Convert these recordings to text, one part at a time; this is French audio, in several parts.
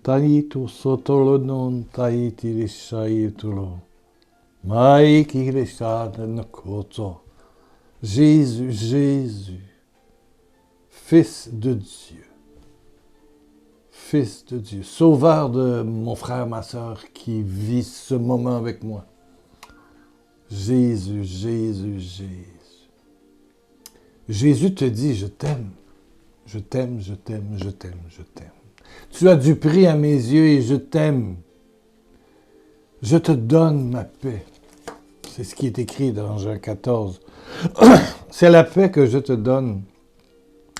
taito sotolo non taiti rishaitolo. Maiki rishada nokoto. Jésus, Jésus, Fils de Dieu. Fils de Dieu, sauveur de mon frère, ma sœur, qui vit ce moment avec moi. Jésus, Jésus, Jésus. Jésus te dit, je t'aime. Je t'aime, je t'aime, je t'aime, je t'aime. Tu as du prix à mes yeux et je t'aime. Je te donne ma paix. C'est ce qui est écrit dans Jean 14. C'est la paix que je te donne.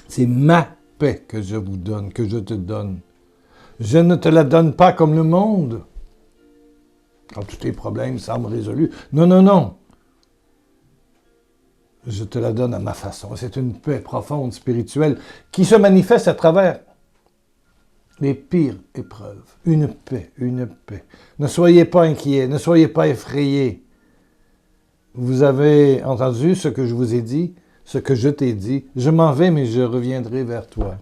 C'est ma paix que je vous donne, que je te donne. Je ne te la donne pas comme le monde. Quand tous tes problèmes semblent résolus. Non, non, non. Je te la donne à ma façon. C'est une paix profonde, spirituelle, qui se manifeste à travers les pires épreuves. Une paix, une paix. Ne soyez pas inquiets, ne soyez pas effrayés. Vous avez entendu ce que je vous ai dit, ce que je t'ai dit. Je m'en vais, mais je reviendrai vers toi.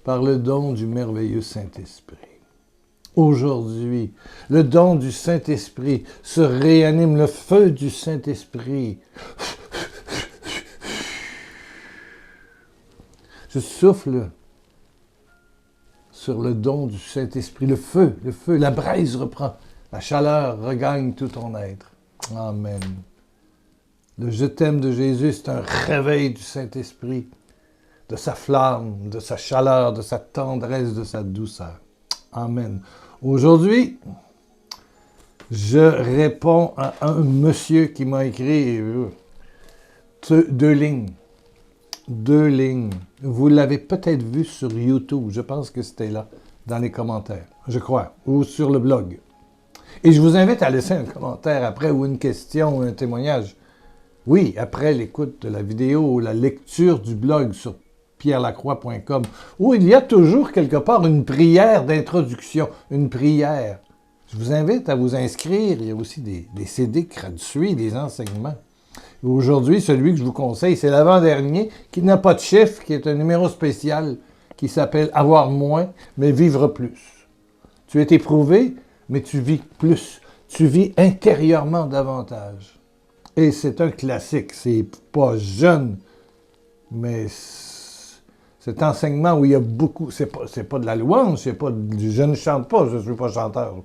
Par le don du merveilleux Saint-Esprit. Aujourd'hui, le don du Saint-Esprit se réanime, le feu du Saint-Esprit. Je souffle sur le don du Saint-Esprit. Le feu, la braise reprend. La chaleur regagne tout ton être. Amen. Le je t'aime de Jésus, c'est un réveil du Saint-Esprit, de sa flamme, de sa chaleur, de sa tendresse, de sa douceur. Amen. Aujourd'hui, je réponds à un monsieur qui m'a écrit deux lignes. Deux lignes. Vous l'avez peut-être vu sur YouTube. Je pense que c'était là, dans les commentaires, je crois, ou sur le blog. Et je vous invite à laisser un commentaire après, ou une question, ou un témoignage. Oui, après l'écoute de la vidéo ou la lecture du blog sur pierrelacroix.com, où il y a toujours quelque part une prière d'introduction, une prière. Je vous invite à vous inscrire. Il y a aussi des CD gratuits, des enseignements. Aujourd'hui, celui que je vous conseille, c'est l'avant-dernier, qui n'a pas de chiffre, qui est un numéro spécial, qui s'appelle « Avoir moins, mais vivre plus ». Tu es éprouvé, mais tu vis plus. Tu vis intérieurement davantage. Et c'est un classique. C'est pas jeune, mais cet enseignement où il y a beaucoup... C'est pas de la louange, je ne chante pas, je ne suis pas chanteur.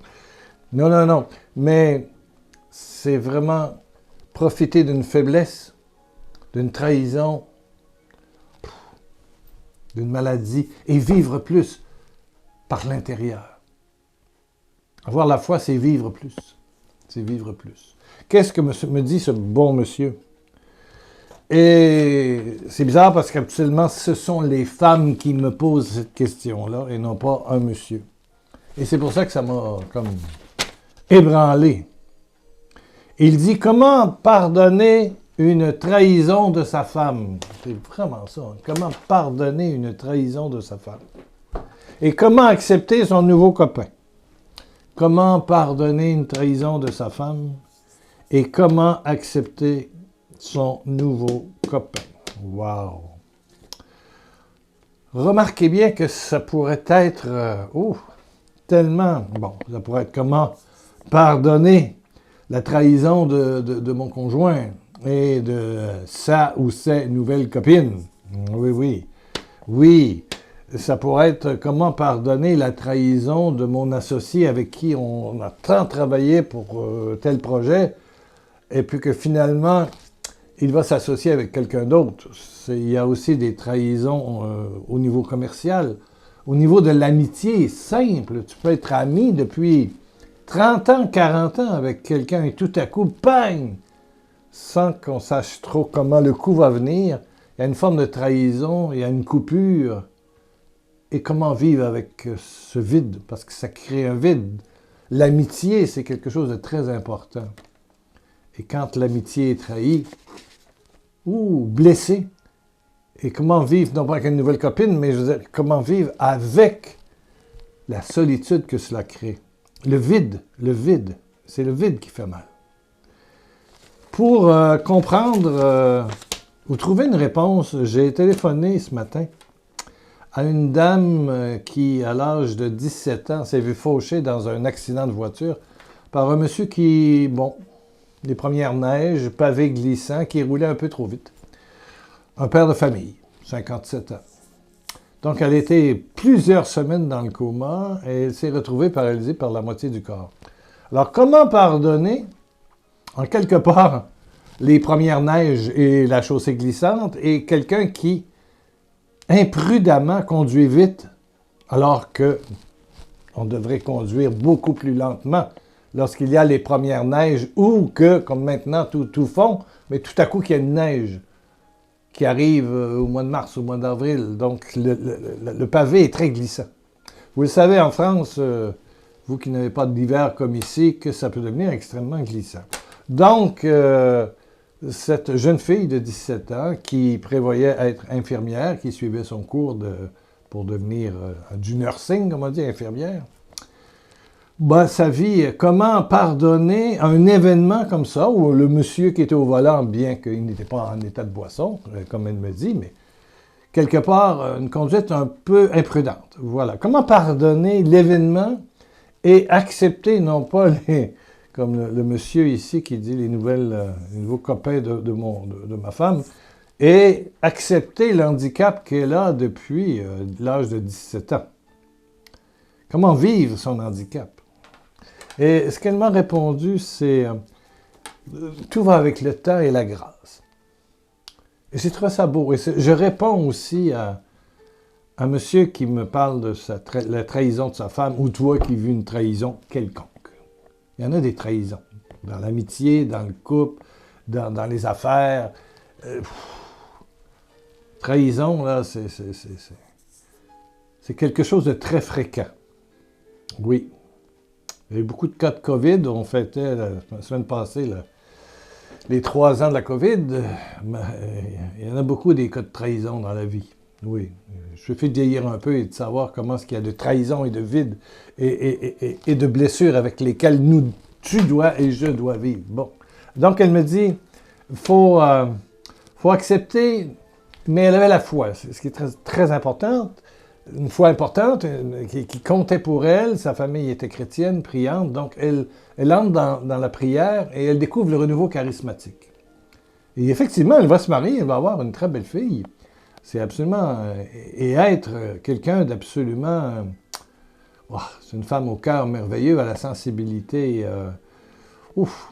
Non, non, non. Mais c'est vraiment profiter d'une faiblesse, d'une trahison, d'une maladie, et vivre plus par l'intérieur. Avoir la foi, c'est vivre plus. C'est vivre plus. Qu'est-ce que me dit ce bon monsieur? Et c'est bizarre parce qu'habituellement, ce sont les femmes qui me posent cette question-là et non pas un monsieur. Et c'est pour ça que ça m'a comme ébranlé. Il dit, comment pardonner une trahison de sa femme? C'est vraiment ça. Hein? Comment pardonner une trahison de sa femme? Et comment accepter son nouveau copain? Comment pardonner une trahison de sa femme? Et comment accepter son nouveau copain? Wow! Remarquez bien que ça pourrait être... tellement... Bon, ça pourrait être comment pardonner la trahison de mon conjoint et de sa ou ses nouvelles copines. Oui, oui. Oui, ça pourrait être comment pardonner la trahison de mon associé avec qui on a tant travaillé pour tel projet, et puis que finalement, il va s'associer avec quelqu'un d'autre. Il y a aussi des trahisons au niveau commercial. Au niveau de l'amitié, simple. Tu peux être ami depuis 30 ans, 40 ans avec quelqu'un et tout à coup, bang! Sans qu'on sache trop comment le coup va venir, il y a une forme de trahison, il y a une coupure. Et comment vivre avec ce vide? Parce que ça crée un vide. L'amitié, c'est quelque chose de très important. Et quand l'amitié est trahie, ou blessée, et comment vivre, non pas avec une nouvelle copine, mais je veux dire, comment vivre avec la solitude que cela crée. Le vide, c'est le vide qui fait mal. Pour comprendre ou trouver une réponse, j'ai téléphoné ce matin à une dame qui, à l'âge de 17 ans, s'est vue fauchée dans un accident de voiture par un monsieur qui, bon, les premières neiges, pavé glissant, qui roulait un peu trop vite. Un père de famille, 57 ans. Donc, elle a été plusieurs semaines dans le coma et elle s'est retrouvée paralysée par la moitié du corps. Alors, comment pardonner, en quelque part, les premières neiges et la chaussée glissante et quelqu'un qui, imprudemment, conduit vite alors que on devrait conduire beaucoup plus lentement lorsqu'il y a les premières neiges ou que, comme maintenant, tout fond, mais tout à coup qu'il y a une neige qui arrive au mois de mars, au mois d'avril. Donc, le pavé est très glissant. Vous le savez, en France, vous qui n'avez pas d'hiver comme ici, que ça peut devenir extrêmement glissant. Donc, cette jeune fille de 17 ans qui prévoyait être infirmière, qui suivait son cours pour devenir du nursing, comme on dit, infirmière, ben, sa vie, comment pardonner un événement comme ça, où le monsieur qui était au volant, bien qu'il n'était pas en état de boisson, comme elle me dit, mais quelque part, une conduite un peu imprudente. Voilà. Comment pardonner l'événement et accepter, non pas les... comme le monsieur ici qui dit les nouveaux copains de ma femme, et accepter l'handicap qu'elle a depuis l'âge de 17 ans. Comment vivre son handicap? Et ce qu'elle m'a répondu, c'est tout va avec le temps et la grâce. Et j'ai trouvé ça beau. Et je réponds aussi à monsieur qui me parle de la trahison de sa femme, ou toi qui vis une trahison quelconque. Il y en a des trahisons, dans l'amitié, dans le couple, dans les affaires. Trahison, là, c'est quelque chose de très fréquent. Oui. Il y a eu beaucoup de cas de COVID. On fêtait la semaine passée les 3 ans de la COVID. Il y en a beaucoup des cas de trahison dans la vie. Oui. Je suffit de vieillir un peu et de savoir comment est-ce qu'il y a de trahison et de vide et de blessures avec lesquelles tu dois et je dois vivre. Bon. Donc, elle me dit, faut accepter, mais elle avait la foi, ce qui est très, très important. Une foi importante qui comptait pour elle. Sa famille était chrétienne, priante. Donc, elle entre dans la prière et elle découvre le renouveau charismatique. Et effectivement, elle va se marier, elle va avoir une très belle fille. C'est absolument... et être quelqu'un d'absolument... c'est une femme au cœur merveilleux, à la sensibilité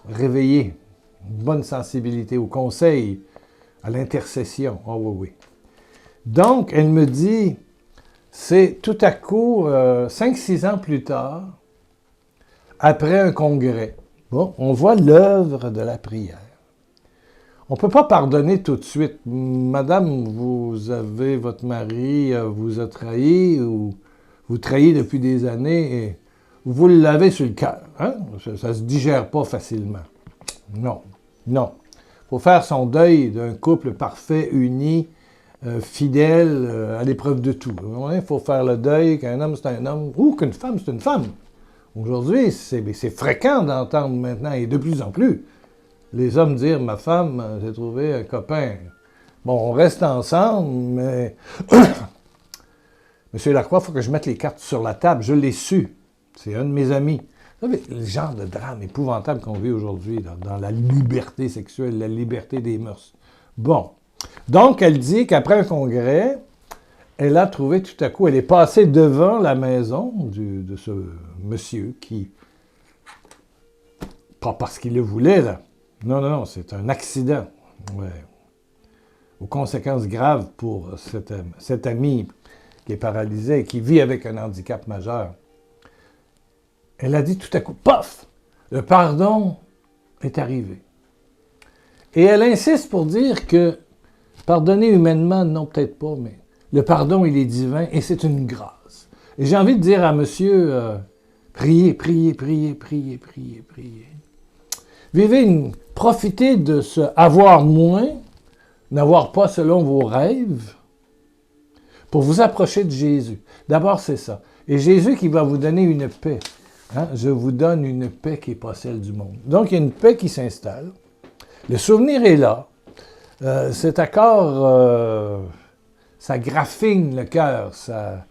réveillée. Une bonne sensibilité au conseil, à l'intercession. Oh oui, oui. Donc, elle me dit... C'est tout à coup, 5-6 ans plus tard, après un congrès, bon, on voit l'œuvre de la prière. On ne peut pas pardonner tout de suite. Madame, votre mari vous a trahi ou vous trahit depuis des années et vous l'avez sur le cœur. Hein? Ça ne se digère pas facilement. Non, non. Il faut faire son deuil d'un couple parfait, uni, fidèle, à l'épreuve de tout. Il faut faire le deuil qu'un homme, c'est un homme, ou qu'une femme, c'est une femme. Aujourd'hui, c'est fréquent d'entendre maintenant, et de plus en plus, les hommes dire « ma femme, j'ai trouvé un copain ». Bon, on reste ensemble, mais... Monsieur Lacroix, il faut que je mette les cartes sur la table. Je l'ai su. C'est un de mes amis. Vous savez, le genre de drame épouvantable qu'on vit aujourd'hui, dans la liberté sexuelle, la liberté des mœurs. Bon. Donc, elle dit qu'après un congrès, elle a trouvé tout à coup, elle est passée devant la maison de ce monsieur qui, pas parce qu'il le voulait, là. Non, non, non, c'est un accident. Ouais. Aux conséquences graves pour cet ami qui est paralysé et qui vit avec un handicap majeur. Elle a dit tout à coup, paf, le pardon est arrivé. Et elle insiste pour dire que pardonner humainement, non, peut-être pas, mais le pardon, il est divin et c'est une grâce. Et j'ai envie de dire à monsieur, priez, priez, priez, priez, priez, priez. Profitez de ce avoir moins, n'avoir pas selon vos rêves, pour vous approcher de Jésus. D'abord, c'est ça. Et Jésus qui va vous donner une paix. Hein? Je vous donne une paix qui n'est pas celle du monde. Donc, il y a une paix qui s'installe. Le souvenir est là. Cet accord ça graffine le cœur, ça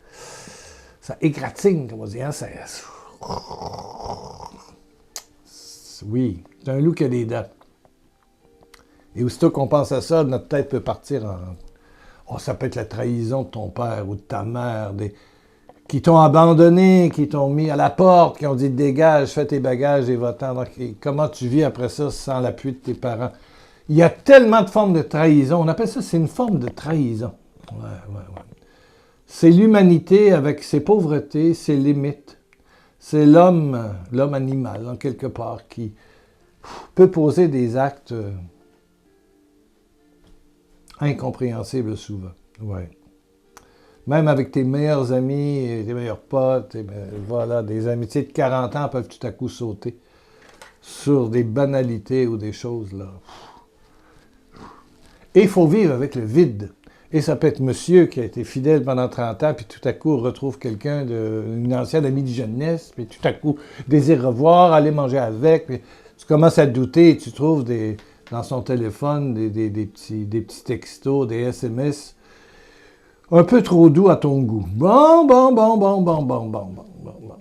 égratigne, comme on dit. Hein, oui, c'est un loup qui a des dents. Et aussitôt qu'on pense à ça, notre tête peut partir en... Oh, ça peut être la trahison de ton père ou de ta mère, qui t'ont abandonné, qui t'ont mis à la porte, qui ont dit « Dégage, fais tes bagages et va-t'en ». Comment tu vis après ça sans l'appui de tes parents? Il y a tellement de formes de trahison. On appelle ça, c'est une forme de trahison. Ouais. C'est l'humanité avec ses pauvretés, ses limites. C'est l'homme animal, en quelque part, qui peut poser des actes incompréhensibles souvent. Ouais. Même avec tes meilleurs amis, tes meilleurs potes, voilà, des amitiés de 40 ans peuvent tout à coup sauter sur des banalités ou des choses là. Et il faut vivre avec le vide. Et ça peut être monsieur qui a été fidèle pendant 30 ans, puis tout à coup retrouve quelqu'un, une ancienne amie de jeunesse, puis tout à coup désire revoir, aller manger avec, puis tu commences à douter et tu trouves dans son téléphone des petits textos, des SMS, un peu trop doux à ton goût. Bon.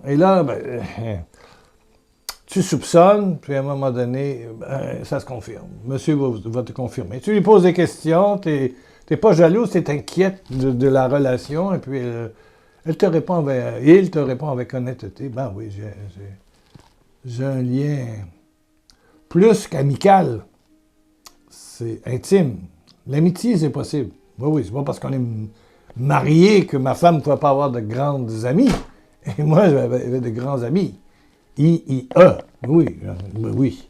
Et là, tu soupçonnes, puis à un moment donné, ça se confirme. Monsieur va te confirmer. Tu lui poses des questions, t'es pas jaloux, t'es inquiète de la relation, et puis il te répond avec honnêteté. Ben oui, j'ai un lien plus qu'amical. C'est intime. L'amitié, c'est possible. Oui, c'est pas parce qu'on est marié que ma femme ne pouvait pas avoir de grandes amies. Et moi, j'avais de grands amis. I-I-E. Oui.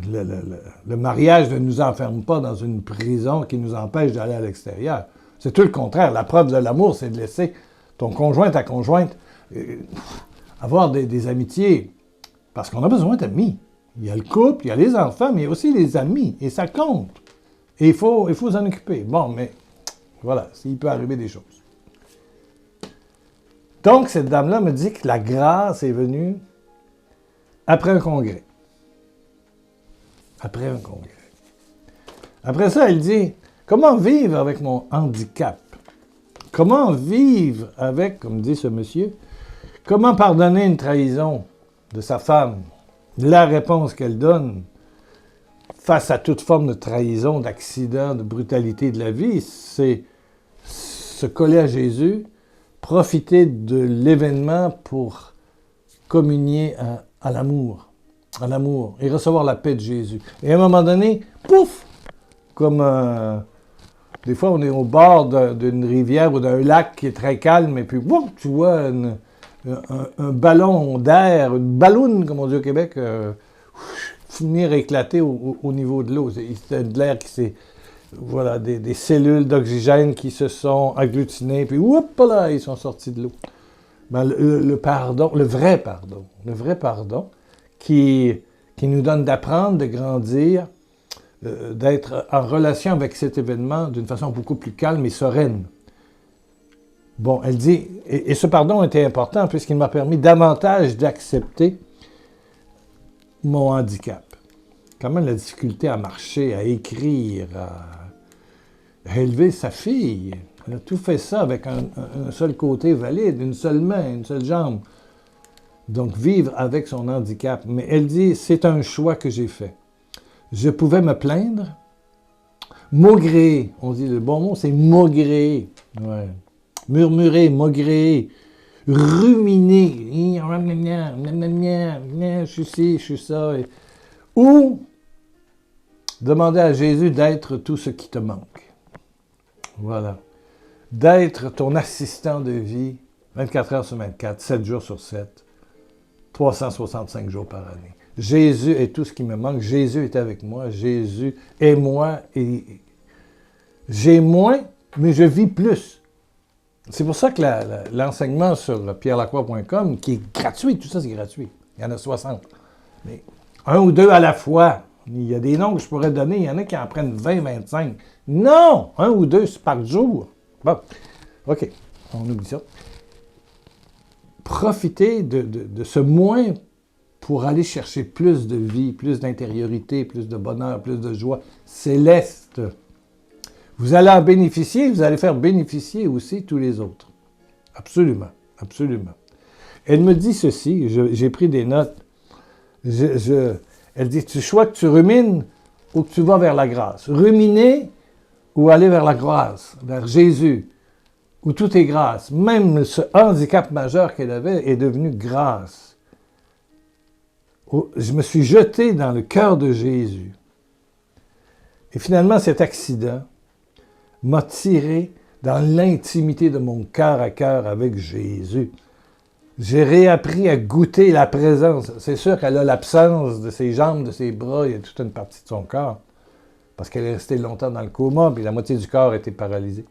Le mariage ne nous enferme pas dans une prison qui nous empêche d'aller à l'extérieur. C'est tout le contraire. La preuve de l'amour, c'est de laisser ton conjoint, ta conjointe, avoir des amitiés. Parce qu'on a besoin d'amis. Il y a le couple, il y a les enfants, mais il y a aussi les amis. Et ça compte. Et il faut s'en occuper. Bon, mais voilà, il peut arriver des choses. Donc, cette dame-là me dit que la grâce est venue après un congrès. Après un congrès. Après ça, elle dit, comment vivre avec mon handicap? Comment vivre avec, comme dit ce monsieur, comment pardonner une trahison de sa femme? La réponse qu'elle donne face à toute forme de trahison, d'accident, de brutalité de la vie, c'est se coller à Jésus, profiter de l'événement pour communier à l'amour, et recevoir la paix de Jésus. Et à un moment donné, pouf, comme des fois on est au bord d'une rivière ou d'un lac qui est très calme, et puis boum, tu vois un ballon d'air, une balloune, comme on dit au Québec, finir éclater au niveau de l'eau. C'est de l'air qui s'est... Voilà, des cellules d'oxygène qui se sont agglutinées, puis whoop, là, ils sont sortis de l'eau. Ben, le pardon, le vrai pardon, qui nous donne d'apprendre, de grandir, d'être en relation avec cet événement d'une façon beaucoup plus calme et sereine. Bon, elle dit, et ce pardon était important puisqu'il m'a permis davantage d'accepter mon handicap. Quand même la difficulté à marcher, à écrire, à élever sa fille. Elle a tout fait ça avec un seul côté valide, une seule main, une seule jambe. Donc, vivre avec son handicap. Mais elle dit, c'est un choix que j'ai fait. Je pouvais me plaindre, maugréer. On dit le bon mot, c'est maugréer. Ouais. Murmurer, maugréer, ruminer. Je suis ci, je suis ça. Ou demander à Jésus d'être tout ce qui te manque. Voilà. D'être ton assistant de vie 24 heures sur 24, 7 jours sur 7, 365 jours par année. Jésus est tout ce qui me manque. Jésus est avec moi. Jésus est moi. Et j'ai moins, mais je vis plus. C'est pour ça que l'enseignement sur pierrelacroix.com, qui est gratuit, tout ça c'est gratuit. Il y en a 60. Mais un ou deux à la fois. Il y a des noms que je pourrais donner. Il y en a qui en prennent 20, 25. Non! Un ou deux par jour. Bon, OK. On oublie ça. Profitez de ce moins pour aller chercher plus de vie, plus d'intériorité, plus de bonheur, plus de joie céleste. Vous allez en bénéficier, vous allez faire bénéficier aussi tous les autres. Absolument, absolument. Elle me dit ceci, j'ai pris des notes. Elle dit, tu choix que tu rumines ou que tu vas vers la grâce. Ruminer ou aller vers la grâce, vers Jésus, où tout est grâce. Même ce handicap majeur qu'elle avait est devenu grâce. Je me suis jeté dans le cœur de Jésus. Et finalement, cet accident m'a tiré dans l'intimité de mon cœur à cœur avec Jésus. J'ai réappris à goûter la présence. C'est sûr qu'elle a l'absence de ses jambes, de ses bras, il y a toute une partie de son corps. Parce qu'elle est restée longtemps dans le coma, puis la moitié du corps était paralysée.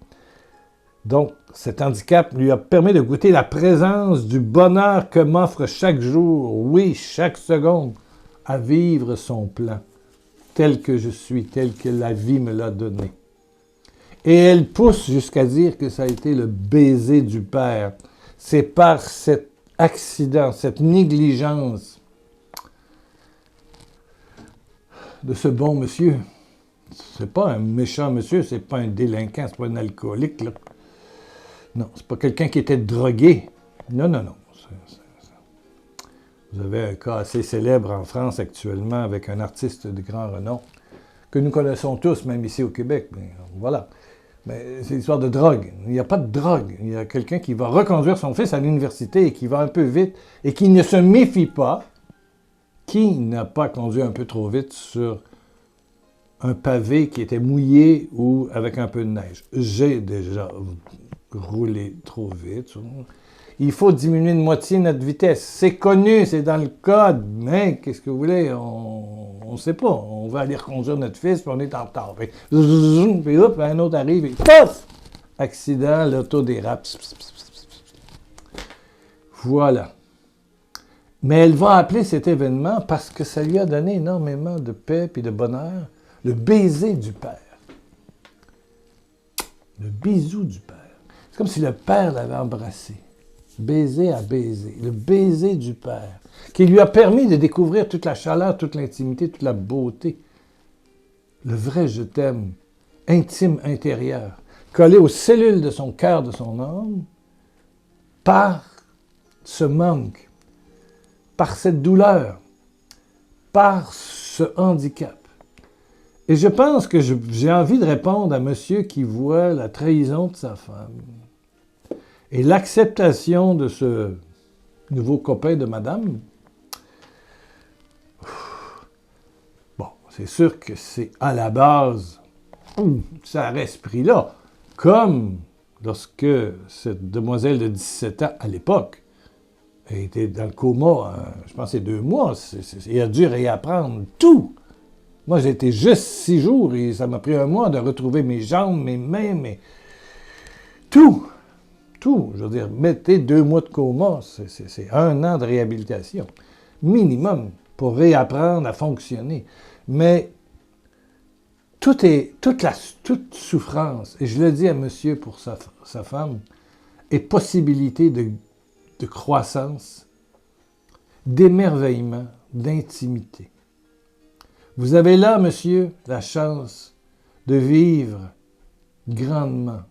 Donc, cet handicap lui a permis de goûter la présence du bonheur que m'offre chaque jour, oui, chaque seconde, à vivre son plan, tel que je suis, tel que la vie me l'a donné. Et elle pousse jusqu'à dire que ça a été le baiser du Père. C'est par cet accident, cette négligence de ce bon monsieur. C'est pas un méchant monsieur, c'est pas un délinquant, c'est pas un alcoolique, là. Non, c'est pas quelqu'un qui était drogué. Non, non, non. Vous avez un cas assez célèbre en France actuellement avec un artiste de grand renom que nous connaissons tous, même ici au Québec. Mais voilà. Mais c'est l'histoire de drogue. Il n'y a pas de drogue. Il y a quelqu'un qui va reconduire son fils à l'université et qui va un peu vite et qui ne se méfie pas. Qui n'a pas conduit un peu trop vite sur un pavé qui était mouillé ou avec un peu de neige? J'ai déjà roulé trop vite. Il faut diminuer de moitié notre vitesse. C'est connu, c'est dans le code. Mais qu'est-ce que vous voulez? On ne sait pas. On va aller reconduire notre fils, puis on est en retard. Puis hop, un autre arrive et pouf! Accident, l'auto dérape. Voilà. Mais elle va appeler cet événement parce que ça lui a donné énormément de paix et de bonheur. Le baiser du Père. Le bisou du Père. C'est comme si le Père l'avait embrassé. Baiser à baiser. Le baiser du Père. Qui lui a permis de découvrir toute la chaleur, toute l'intimité, toute la beauté. Le vrai je t'aime, intime intérieur, collé aux cellules de son cœur, de son âme, par ce manque, par cette douleur, par ce handicap. Et je pense que j'ai envie de répondre à monsieur qui voit la trahison de sa femme et l'acceptation de ce nouveau copain de madame. Bon, c'est sûr que c'est à la base, ça reste pris là, comme lorsque cette demoiselle de 17 ans, à l'époque, était dans le coma, je pense, c'est 2 mois, il a dû réapprendre tout. Moi, j'ai été juste 6 jours et ça m'a pris 1 mois de retrouver mes jambes, mes mains, tout. Tout. Je veux dire, mettez 2 mois de coma, c'est 1 an de réhabilitation. Minimum pour réapprendre à fonctionner. Mais toute souffrance, et je le dis à monsieur pour sa femme, est possibilité de croissance, d'émerveillement, d'intimité. Vous avez là, monsieur, la chance de vivre grandement,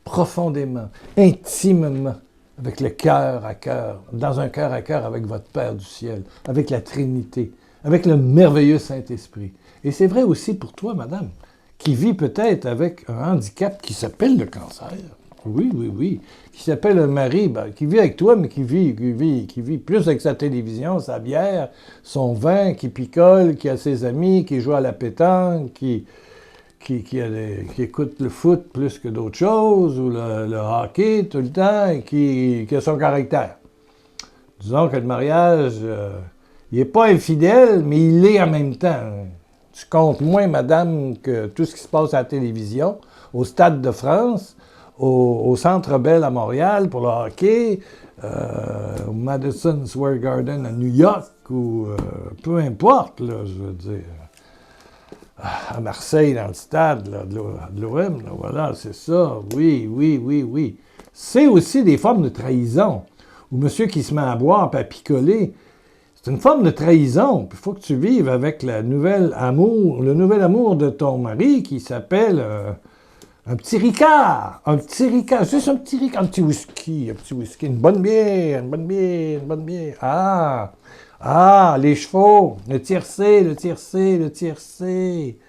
profondément, intimement, avec le cœur à cœur, dans un cœur à cœur avec votre Père du ciel, avec la Trinité, avec le merveilleux Saint-Esprit. Et c'est vrai aussi pour toi, madame, qui vit peut-être avec un handicap qui s'appelle le cancer. Oui, oui, oui. Qui s'appelle un mari, qui vit avec toi, mais qui vit plus avec sa télévision, sa bière, son vin, qui picole, qui a ses amis, qui joue à la pétanque, qui écoute le foot plus que d'autres choses, ou le hockey tout le temps, et qui a son caractère. Disons que le mariage, il n'est pas infidèle, mais il l'est en même temps. Tu comptes moins, madame, que tout ce qui se passe à la télévision, au Stade de France, au Centre Bell à Montréal pour le hockey, au Madison Square Garden à New York, ou peu importe, là, je veux dire. À Marseille, dans le stade là, de l'OM, voilà, c'est ça. Oui, oui, oui, oui. C'est aussi des formes de trahison. Ou monsieur qui se met à boire et à picoler. C'est une forme de trahison. Il faut que tu vives avec le nouvel amour de ton mari qui s'appelle un petit ricard, juste un petit ricard, un petit whisky, une bonne bière, une bonne bière, une bonne bière. Les chevaux, le tiercé, le tiercé, le tiercé.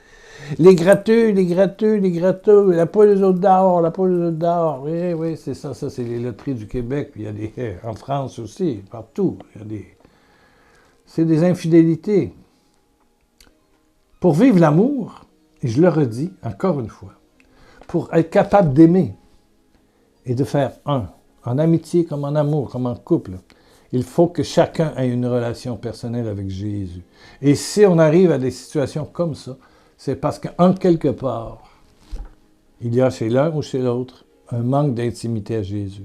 Les gratteux, les gratteux, les gratteux, la poule aux autres d'or, la poule aux autres d'or. Oui, oui, c'est ça, c'est les loteries du Québec, puis il y a des, en France aussi, partout, il y a des, c'est des infidélités. Pour vivre l'amour, et je le redis encore une fois, pour être capable d'aimer et de faire un, en amitié comme en amour, comme en couple, il faut que chacun ait une relation personnelle avec Jésus. Et si on arrive à des situations comme ça, c'est parce qu'en quelque part, il y a chez l'un ou chez l'autre un manque d'intimité à Jésus.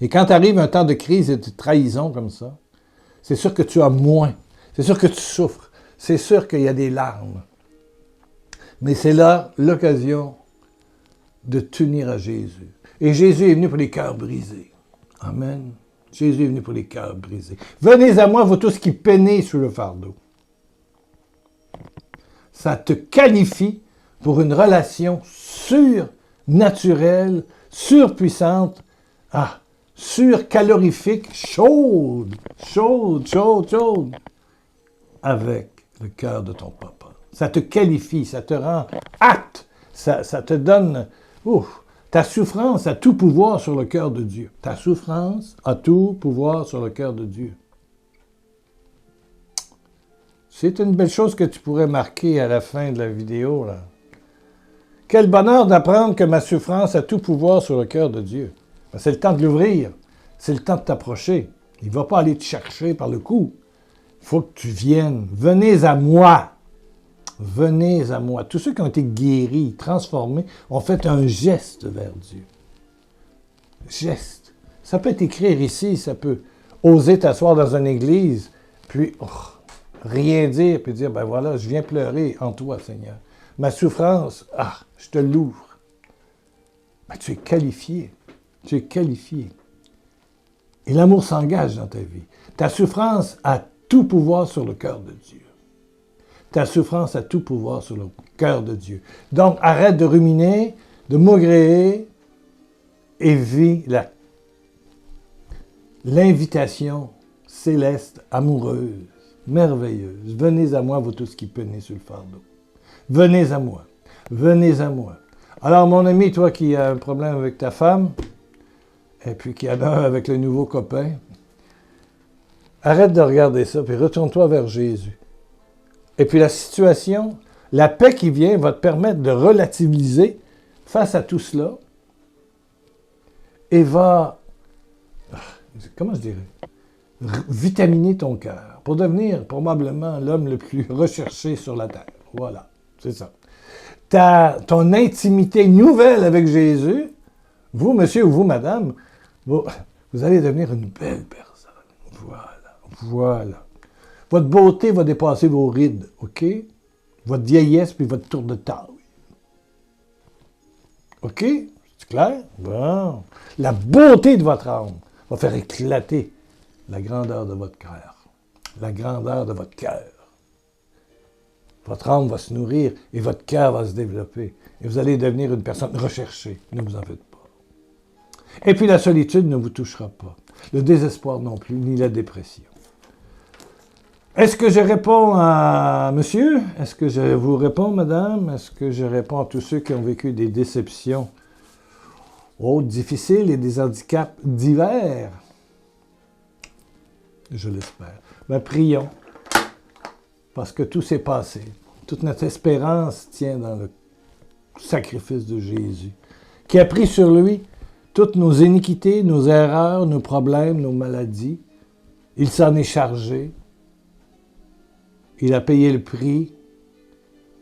Et quand arrive un temps de crise et de trahison comme ça, c'est sûr que tu as moins, c'est sûr que tu souffres, c'est sûr qu'il y a des larmes. Mais c'est là l'occasion de t'unir à Jésus. Et Jésus est venu pour les cœurs brisés. Amen. Jésus est venu pour les cœurs brisés. Venez à moi, vous tous qui peinez sous le fardeau. Ça te qualifie pour une relation surnaturelle, surpuissante, surcalorifique, chaude, avec le cœur de ton papa. Ça te qualifie, ça te rend apte, ça te donne... ta souffrance a tout pouvoir sur le cœur de Dieu. Ta souffrance a tout pouvoir sur le cœur de Dieu. C'est une belle chose que tu pourrais marquer à la fin de la vidéo, là. Quel bonheur d'apprendre que ma souffrance a tout pouvoir sur le cœur de Dieu. Ben, c'est le temps de l'ouvrir. C'est le temps de t'approcher. Il ne va pas aller te chercher par le cou. Il faut que tu viennes. Venez à moi. Venez à moi. Tous ceux qui ont été guéris, transformés, ont fait un geste vers Dieu. Geste. Ça peut t'écrire ici, ça peut oser t'asseoir dans une église, puis rien dire, puis dire, ben voilà, je viens pleurer en toi, Seigneur. Ma souffrance, je te l'ouvre. Ben, tu es qualifié. Tu es qualifié. Et l'amour s'engage dans ta vie. Ta souffrance a tout pouvoir sur le cœur de Dieu. Ta souffrance a tout pouvoir sur le cœur de Dieu. Donc, arrête de ruminer, de maugréer et vis l'invitation céleste, amoureuse, merveilleuse. Venez à moi, vous tous qui peinez sur le fardeau. Venez à moi. Venez à moi. Alors, mon ami, toi qui as un problème avec ta femme, et puis qui en a un avec le nouveau copain, arrête de regarder ça, puis retourne-toi vers Jésus. Et puis la situation, la paix qui vient va te permettre de relativiser face à tout cela et va, comment je dirais, vitaminer ton cœur pour devenir probablement l'homme le plus recherché sur la terre. Voilà, c'est ça. Ton intimité nouvelle avec Jésus, vous, monsieur ou vous, madame, vous allez devenir une belle personne. Voilà. Votre beauté va dépasser vos rides, OK? Votre vieillesse puis votre tour de taille. OK? C'est clair? Bon. La beauté de votre âme va faire éclater la grandeur de votre cœur. La grandeur de votre cœur. Votre âme va se nourrir et votre cœur va se développer. Et vous allez devenir une personne recherchée. Ne vous en faites pas. Et puis la solitude ne vous touchera pas. Le désespoir non plus, ni la dépression. Est-ce que je réponds à monsieur? Est-ce que je vous réponds, madame? Est-ce que je réponds à tous ceux qui ont vécu des déceptions difficiles et des handicaps divers? Je l'espère. Ben, prions, parce que tout s'est passé. Toute notre espérance tient dans le sacrifice de Jésus, qui a pris sur lui toutes nos iniquités, nos erreurs, nos problèmes, nos maladies. Il s'en est chargé. Il a payé le prix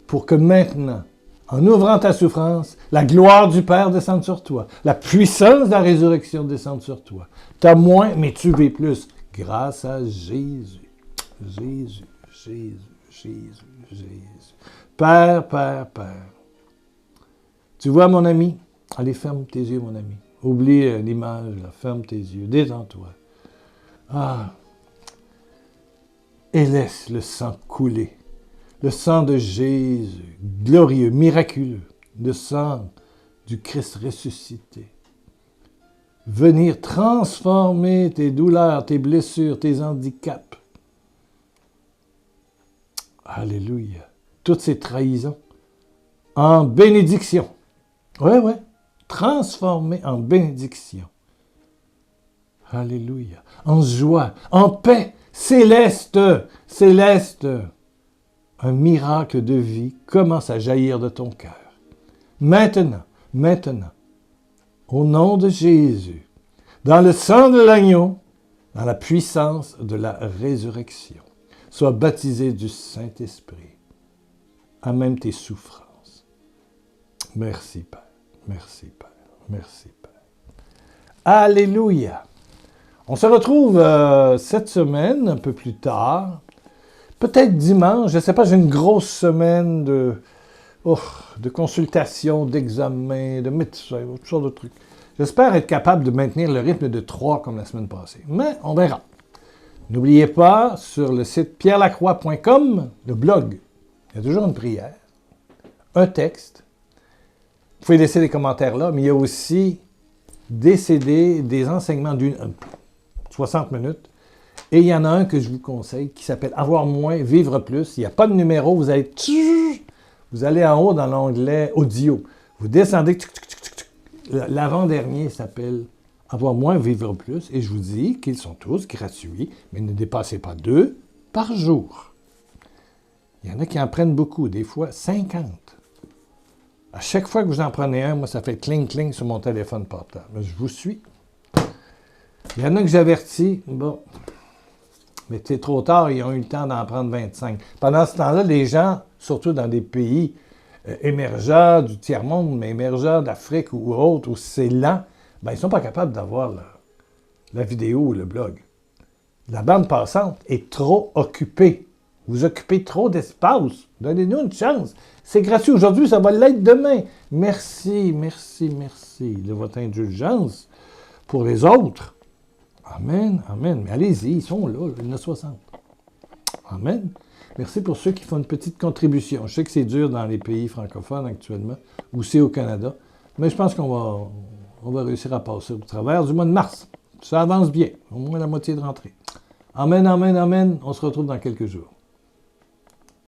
pour que maintenant, en ouvrant ta souffrance, la gloire du Père descende sur toi. La puissance de la résurrection descende sur toi. Tu as moins, mais tu vis plus. Grâce à Jésus. Jésus. Père. Tu vois, mon ami? Allez, ferme tes yeux, mon ami. Oublie l'image, là. Ferme tes yeux. Détends-toi. Et laisse le sang couler. Le sang de Jésus, glorieux, miraculeux, le sang du Christ ressuscité. Venir transformer tes douleurs, tes blessures, tes handicaps. Alléluia. Toutes ces trahisons en bénédiction. Oui. Transformer en bénédiction. Alléluia. En joie, en paix céleste. Un miracle de vie commence à jaillir de ton cœur. Maintenant, au nom de Jésus, dans le sang de l'agneau, dans la puissance de la résurrection, sois baptisé du Saint-Esprit, à même tes souffrances. Merci, Père. Merci, Père. Merci, Père. Alléluia. On se retrouve cette semaine, un peu plus tard, peut-être dimanche, je ne sais pas, j'ai une grosse semaine de consultations, d'examens, de médecins, toutes sortes de trucs. J'espère être capable de maintenir le rythme de 3 comme la semaine passée, mais on verra. N'oubliez pas, sur le site pierrelacroix.com, le blog, il y a toujours une prière, un texte. Vous pouvez laisser des commentaires là, mais il y a aussi des CD, des enseignements d'une 60 minutes. Et il y en a un que je vous conseille qui s'appelle « Avoir moins, vivre plus ». Il n'y a pas de numéro, vous allez en haut dans l'onglet « Audio ». Vous descendez, l'avant-dernier s'appelle « Avoir moins, vivre plus ». Et je vous dis qu'ils sont tous gratuits, mais ne dépassez pas 2 par jour. Il y en a qui en prennent beaucoup, des fois 50. À chaque fois que vous en prenez un, moi, ça fait cling-cling sur mon téléphone portable. Je vous suis. Il y en a que j'avertis, bon, mais c'est trop tard, ils ont eu le temps d'en prendre 25. Pendant ce temps-là, les gens, surtout dans des pays émergents du tiers-monde, mais émergents d'Afrique ou autres, où c'est lent, ben, ils ne sont pas capables d'avoir la vidéo ou le blog. La bande passante est trop occupée. Vous occupez trop d'espace. Donnez-nous une chance. C'est gratuit aujourd'hui, ça va l'être demain. Merci de votre indulgence pour les autres. Amen. Mais allez-y, ils sont là, il y en a 60. Amen. Merci pour ceux qui font une petite contribution. Je sais que c'est dur dans les pays francophones actuellement, aussi au Canada, mais je pense qu'on va réussir à passer au travers du mois de mars. Ça avance bien, au moins la moitié de rentrée. Amen. On se retrouve dans quelques jours.